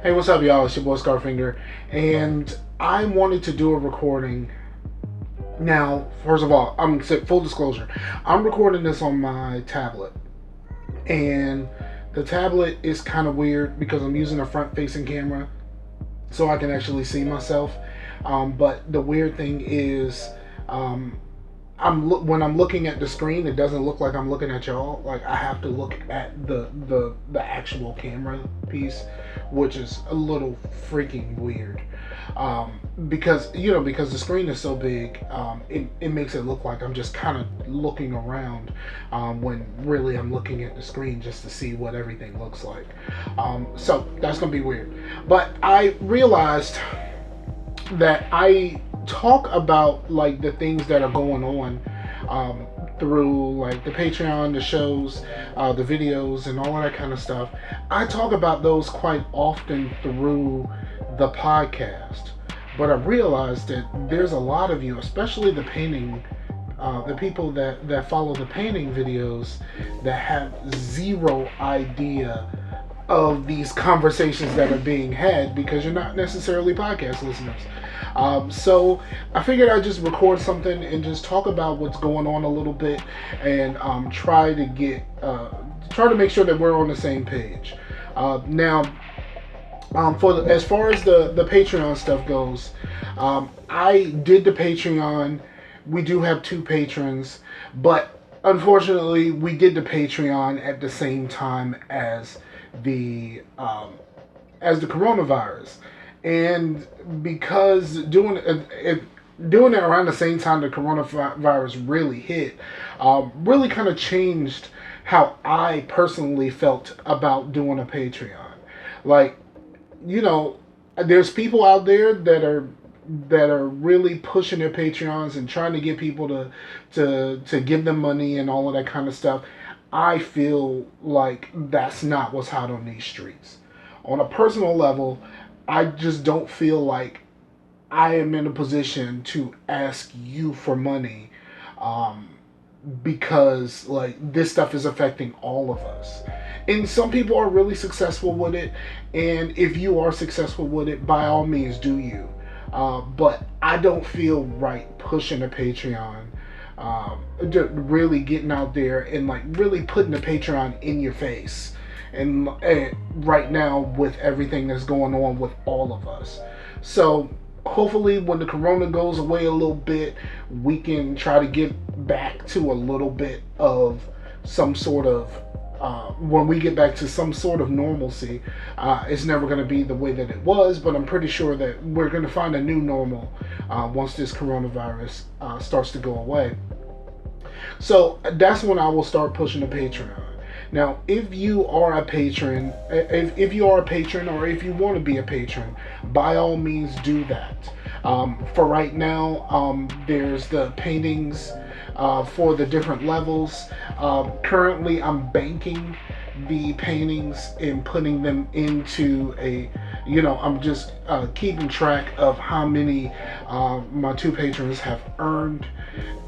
Hey, what's up, y'all? It's your boy Scarfinger, and I wanted to do a recording. Now, first of all, full disclosure, I'm recording this on my tablet, and the tablet is kind of weird because I'm using a front-facing camera, so I can actually see myself. But the weird thing is, when I'm looking at the screen, it doesn't look like I'm looking at y'all. Like, I have to look at the actual camera piece, which is a little freaking weird. Because the screen is so big, it makes it look like I'm just kind of looking around, when really I'm looking at the screen just to see what everything looks like. So that's gonna be weird. But I realized that I talk about like the things that are going on through like the Patreon, the shows, the videos, and all of that kind of stuff. I talk about those quite often through the podcast, but I realized that there's a lot of you, especially the painting, the people that follow the painting videos, that have zero idea of these conversations that are being had because you're not necessarily podcast listeners. So I figured I'd just record something and just talk about what's going on a little bit, and try to make sure that we're on the same page. Now, as far as the Patreon stuff goes, I did the Patreon. We do have 2 patrons, but unfortunately, we did the Patreon at the same time as the coronavirus. And because doing it around the same time the coronavirus really hit, really kind of changed how I personally felt about doing a Patreon. Like, there's people out there that are really pushing their Patreons and trying to get people to give them money and all of that kind of stuff. I feel like that's not what's hot on these streets. On a personal level, I just don't feel like I am in a position to ask you for money, because like this stuff is affecting all of us. And some people are really successful with it, and if you are successful with it, by all means do you. But I don't feel right pushing a Patreon, really getting out there and like really putting the Patreon in your face. And right now with everything that's going on with all of us. So hopefully when the corona goes away a little bit, we can try to get back to a little bit of some sort of, when we get back to some sort of normalcy. It's never going to be the way that it was, but I'm pretty sure that we're going to find a new normal once this coronavirus starts to go away. So that's when I will start pushing the Patreon. Now, if you are a patron, if you are a patron, or if you want to be a patron, by all means do that. For right now, there's the paintings for the different levels. Currently, I'm banking the paintings and putting them into I'm just keeping track of how many my 2 patrons have earned,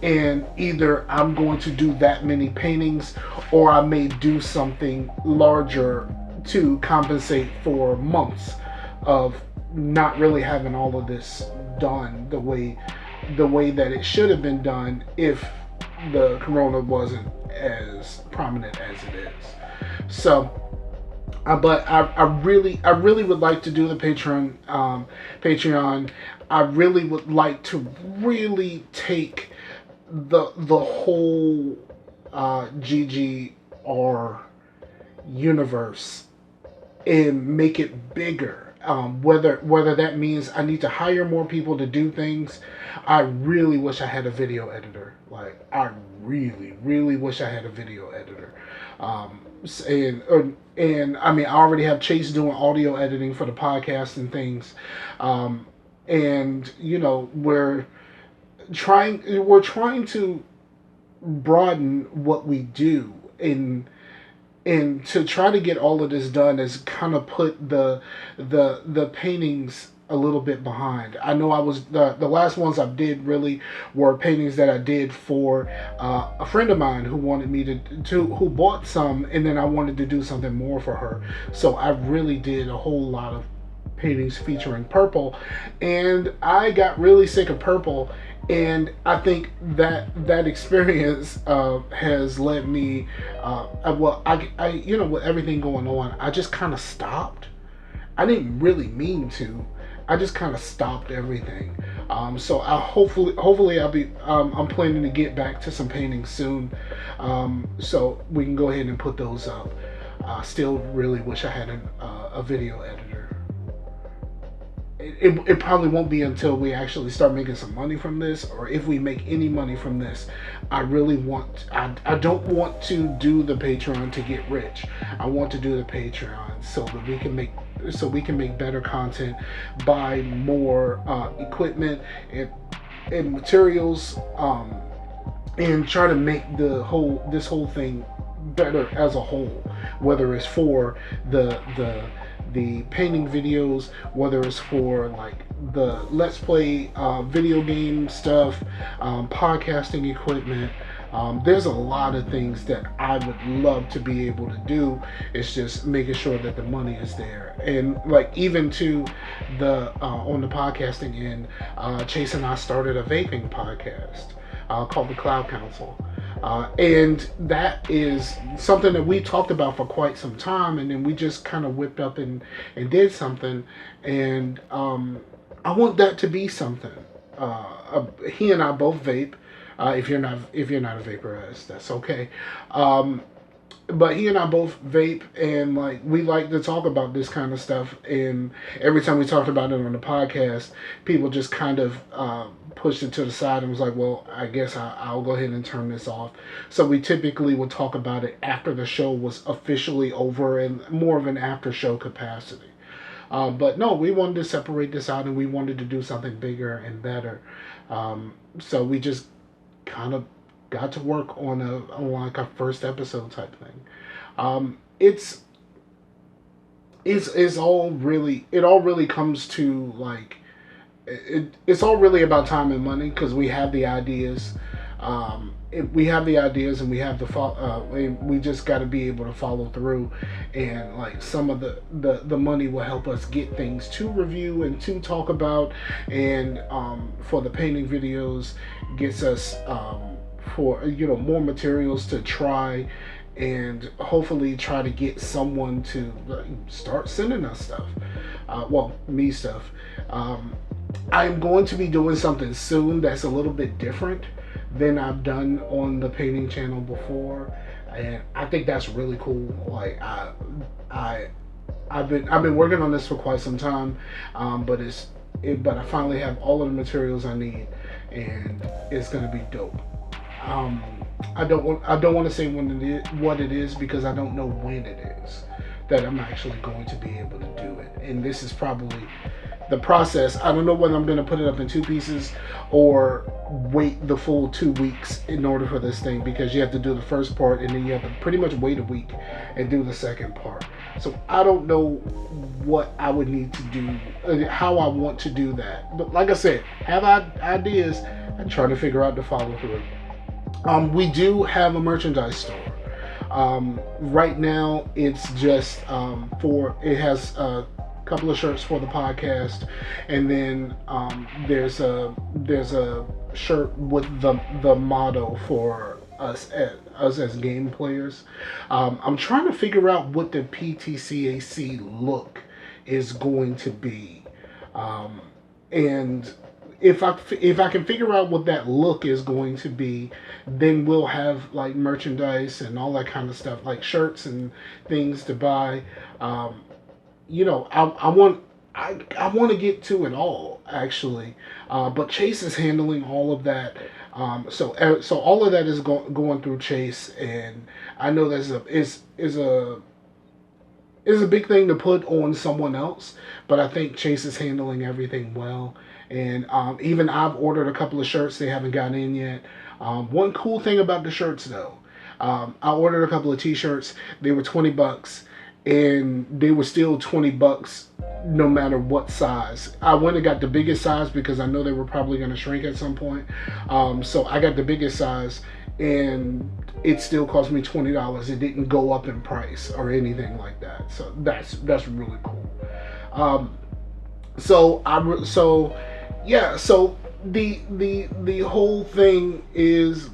and either I'm going to do that many paintings, or I may do something larger to compensate for months of not really having all of this done the way that it should have been done if the corona wasn't as prominent as it is. So but I really would like to do the Patreon. I really would like to really take the whole GGR universe and make it bigger. Whether that means I need to hire more people to do things. I really wish I had a video editor. Like, I really wish I had a video editor. And I mean, I already have Chase doing audio editing for the podcast and things. And we're trying to broaden what we do, and to try to get all of this done is kind of put the paintings a little bit behind. I know I was the last ones I did really were paintings that I did for a friend of mine who wanted me to who bought some, and then I wanted to do something more for her. So I really did a whole lot of paintings featuring purple, and I got really sick of purple. And I think that experience has led me. With everything going on, I just kind of stopped. I didn't really mean to. I just kind of stopped everything. So I hopefully I'll be. I'm planning to get back to some paintings soon, so we can go ahead and put those up. Still, really wish I had a video editor. It probably won't be until we actually start making some money from this, or if we make any money from this. I don't want to do the Patreon to get rich. I want to do the Patreon so that we can make better content, buy more equipment and materials, and try to make this whole thing better as a whole, whether it's for the painting videos, whether it's for like the Let's Play video game stuff, podcasting equipment. There's a lot of things that I would love to be able to do. It's just making sure that the money is there. And like even to the on the podcasting end, Chase and I started a vaping podcast called the Cloud Council. And that is something that we talked about for quite some time, and then we just kind of whipped up and did something. And I want that to be something. He and I both vape. If you're not a vaporist, that's okay. But he and I both vape, and like we like to talk about this kind of stuff. And every time we talked about it on the podcast, people just kind of pushed it to the side and was like, well, I guess I'll go ahead and turn this off. So we typically would talk about it after the show was officially over, and more of an after show capacity. But no, we wanted to separate this out, and we wanted to do something bigger and better. So we just kind of got to work on like a first episode type thing. It all really comes to like it's all really about time and money, because we have the ideas. We have the ideas, and we have we just got to be able to follow through, and like some of the money will help us get things to review and to talk about, and for the painting videos gets us for more materials to try, and hopefully try to get someone to start sending us stuff. Me stuff. I'm going to be doing something soon that's a little bit different than I've done on the painting channel before, and I think that's really cool. Like I've been working on this for quite some time, but I finally have all of the materials I need, and it's gonna be dope. I don't want to say what it is, because I don't know when it is that I'm actually going to be able to do it. And this is probably the process. I don't know whether I'm going to put it up in 2 pieces or wait the full 2 weeks in order for this thing, because you have to do the first part and then you have to pretty much wait a week and do the second part. So I don't know what I would need to do, how I want to do that. But like I said, have ideas and try to figure out the follow through. We do have a merchandise store. Right now it's just it has a couple of shirts for the podcast, and then there's a shirt with the motto for us as game players. I'm trying to figure out what the PTCAC look is going to be, and if I can figure out what that look is going to be, then we'll have like merchandise and all that kind of stuff, like shirts and things to buy. I want to get to it all actually, but Chase is handling all of that. So all of that is going through Chase, and I know that's is a big thing to put on someone else, but I think Chase is handling everything well. And even I've ordered a couple of shirts. They haven't gotten in yet. One cool thing about the shirts, though, I ordered a couple of t-shirts. They were $20, and they were still $20 no matter what size. I went and got the biggest size because I know they were probably going to shrink at some point. So I got the biggest size, and it still cost me $20. It didn't go up in price or anything like that. So that's really cool. So yeah. So the whole thing is,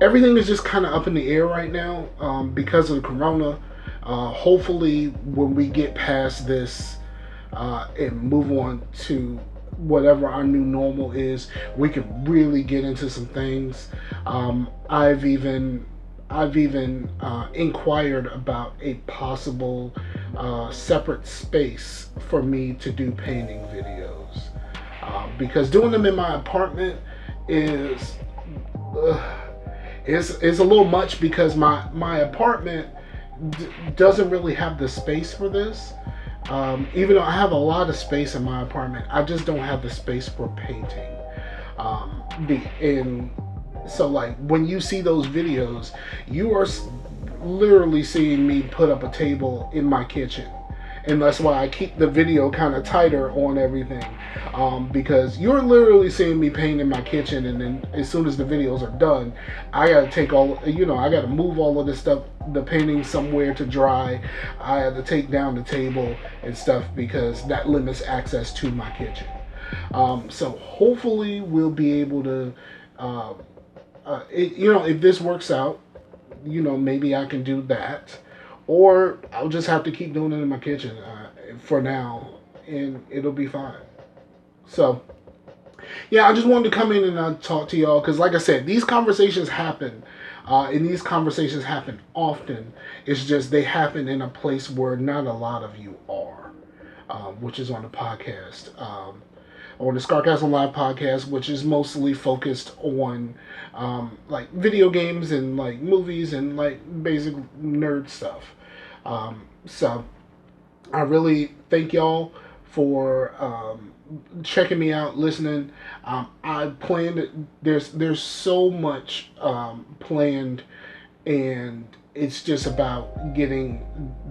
everything is just kind of up in the air right now, because of the corona. Hopefully, when we get past this, and move on to whatever our new normal is, we can really get into some things. I've even inquired about a possible separate space for me to do painting videos, because doing them in my apartment is is a little much, because my apartment doesn't really have the space for this. Even though I have a lot of space in my apartment, I just don't have the space for painting. And so, like, when you see those videos, you are literally seeing me put up a table in my kitchen. And that's why I keep the video kind of tighter on everything, because you're literally seeing me paint in my kitchen, and then as soon as the videos are done, I gotta take I gotta move all of this stuff, the painting, somewhere to dry. I have to take down the table and stuff, because that limits access to my kitchen. So hopefully we'll be able to, if this works out, maybe I can do that. Or I'll just have to keep doing it in my kitchen for now, and it'll be fine. So, yeah, I just wanted to come in and talk to y'all, because, like I said, these conversations happen, and these conversations happen often. It's just they happen in a place where not a lot of you are, which is on the podcast. On the Scarcastle Live podcast, which is mostly focused on like video games and like movies and like basic nerd stuff. So I really thank y'all for checking me out, listening. I planned. There's so much planned, and it's just about getting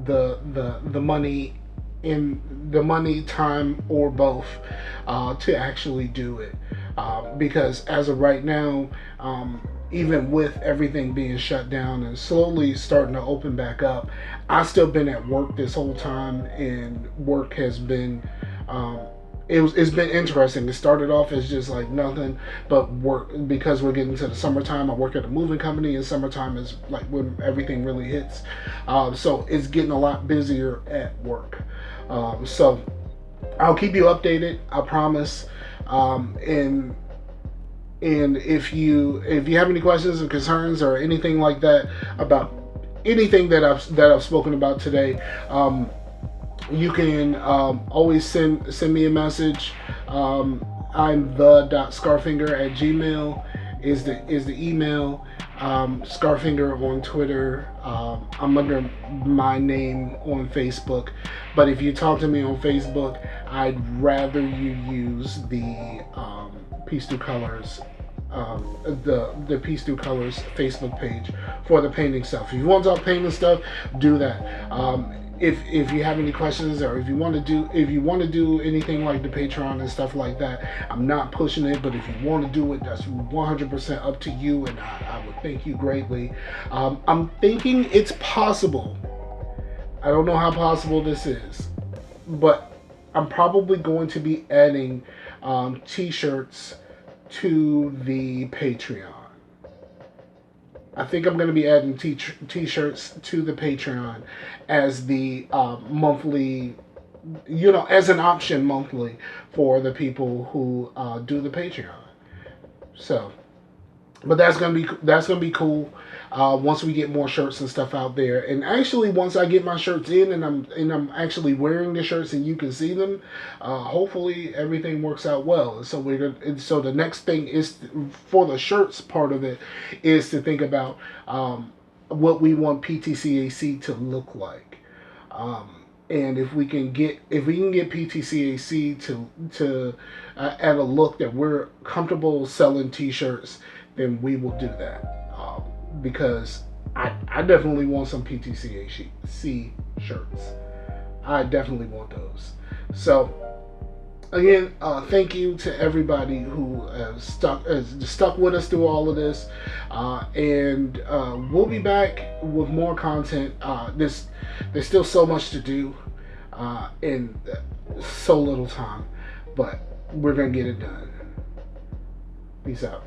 the money, in the money, time, or both, to actually do it, because as of right now, even with everything being shut down and slowly starting to open back up, I've still been at work this whole time, and work has been it's been interesting. It started off as just like nothing but work, because we're getting to the summertime. I work at a moving company, and summertime is like when everything really hits. So it's getting a lot busier at work. So I'll keep you updated, I promise. And if you have any questions or concerns or anything like that about anything that I've spoken about today, you can always send me a message. I'm the.scarfinger@gmail is the email. Scarfinger on Twitter. I'm under my name on Facebook, but if you talk to me on Facebook, I'd rather you use the Peace Through Colors, the Peace Through Colors Facebook page for the painting stuff. If you want to talk painting stuff, do that. If you have any questions, or if you want to do anything like the Patreon and stuff like that, I'm not pushing it, but if you want to do it, that's 100% up to you, and I would thank you greatly. I'm thinking it's possible. I don't know how possible this is, but I'm probably going to be adding t-shirts to the Patreon. I think I'm going to be adding t-shirts to the Patreon as the monthly, as an option monthly for the people who do the Patreon. So, but that's gonna be cool. Once we get more shirts and stuff out there, and actually once I get my shirts in and I'm actually wearing the shirts and you can see them, hopefully everything works out well. So so the next thing is, for the shirts part of it, is to think about what we want PTCAC to look like. And if we can get PTCAC to add a look that we're comfortable selling t-shirts, then we will do that. Because I definitely want some PTCAC shirts. I definitely want those. So again, thank you to everybody who has stuck with us through all of this, and we'll be back with more content. There's still so much to do. in so little time. But we're going to get it done. Peace out.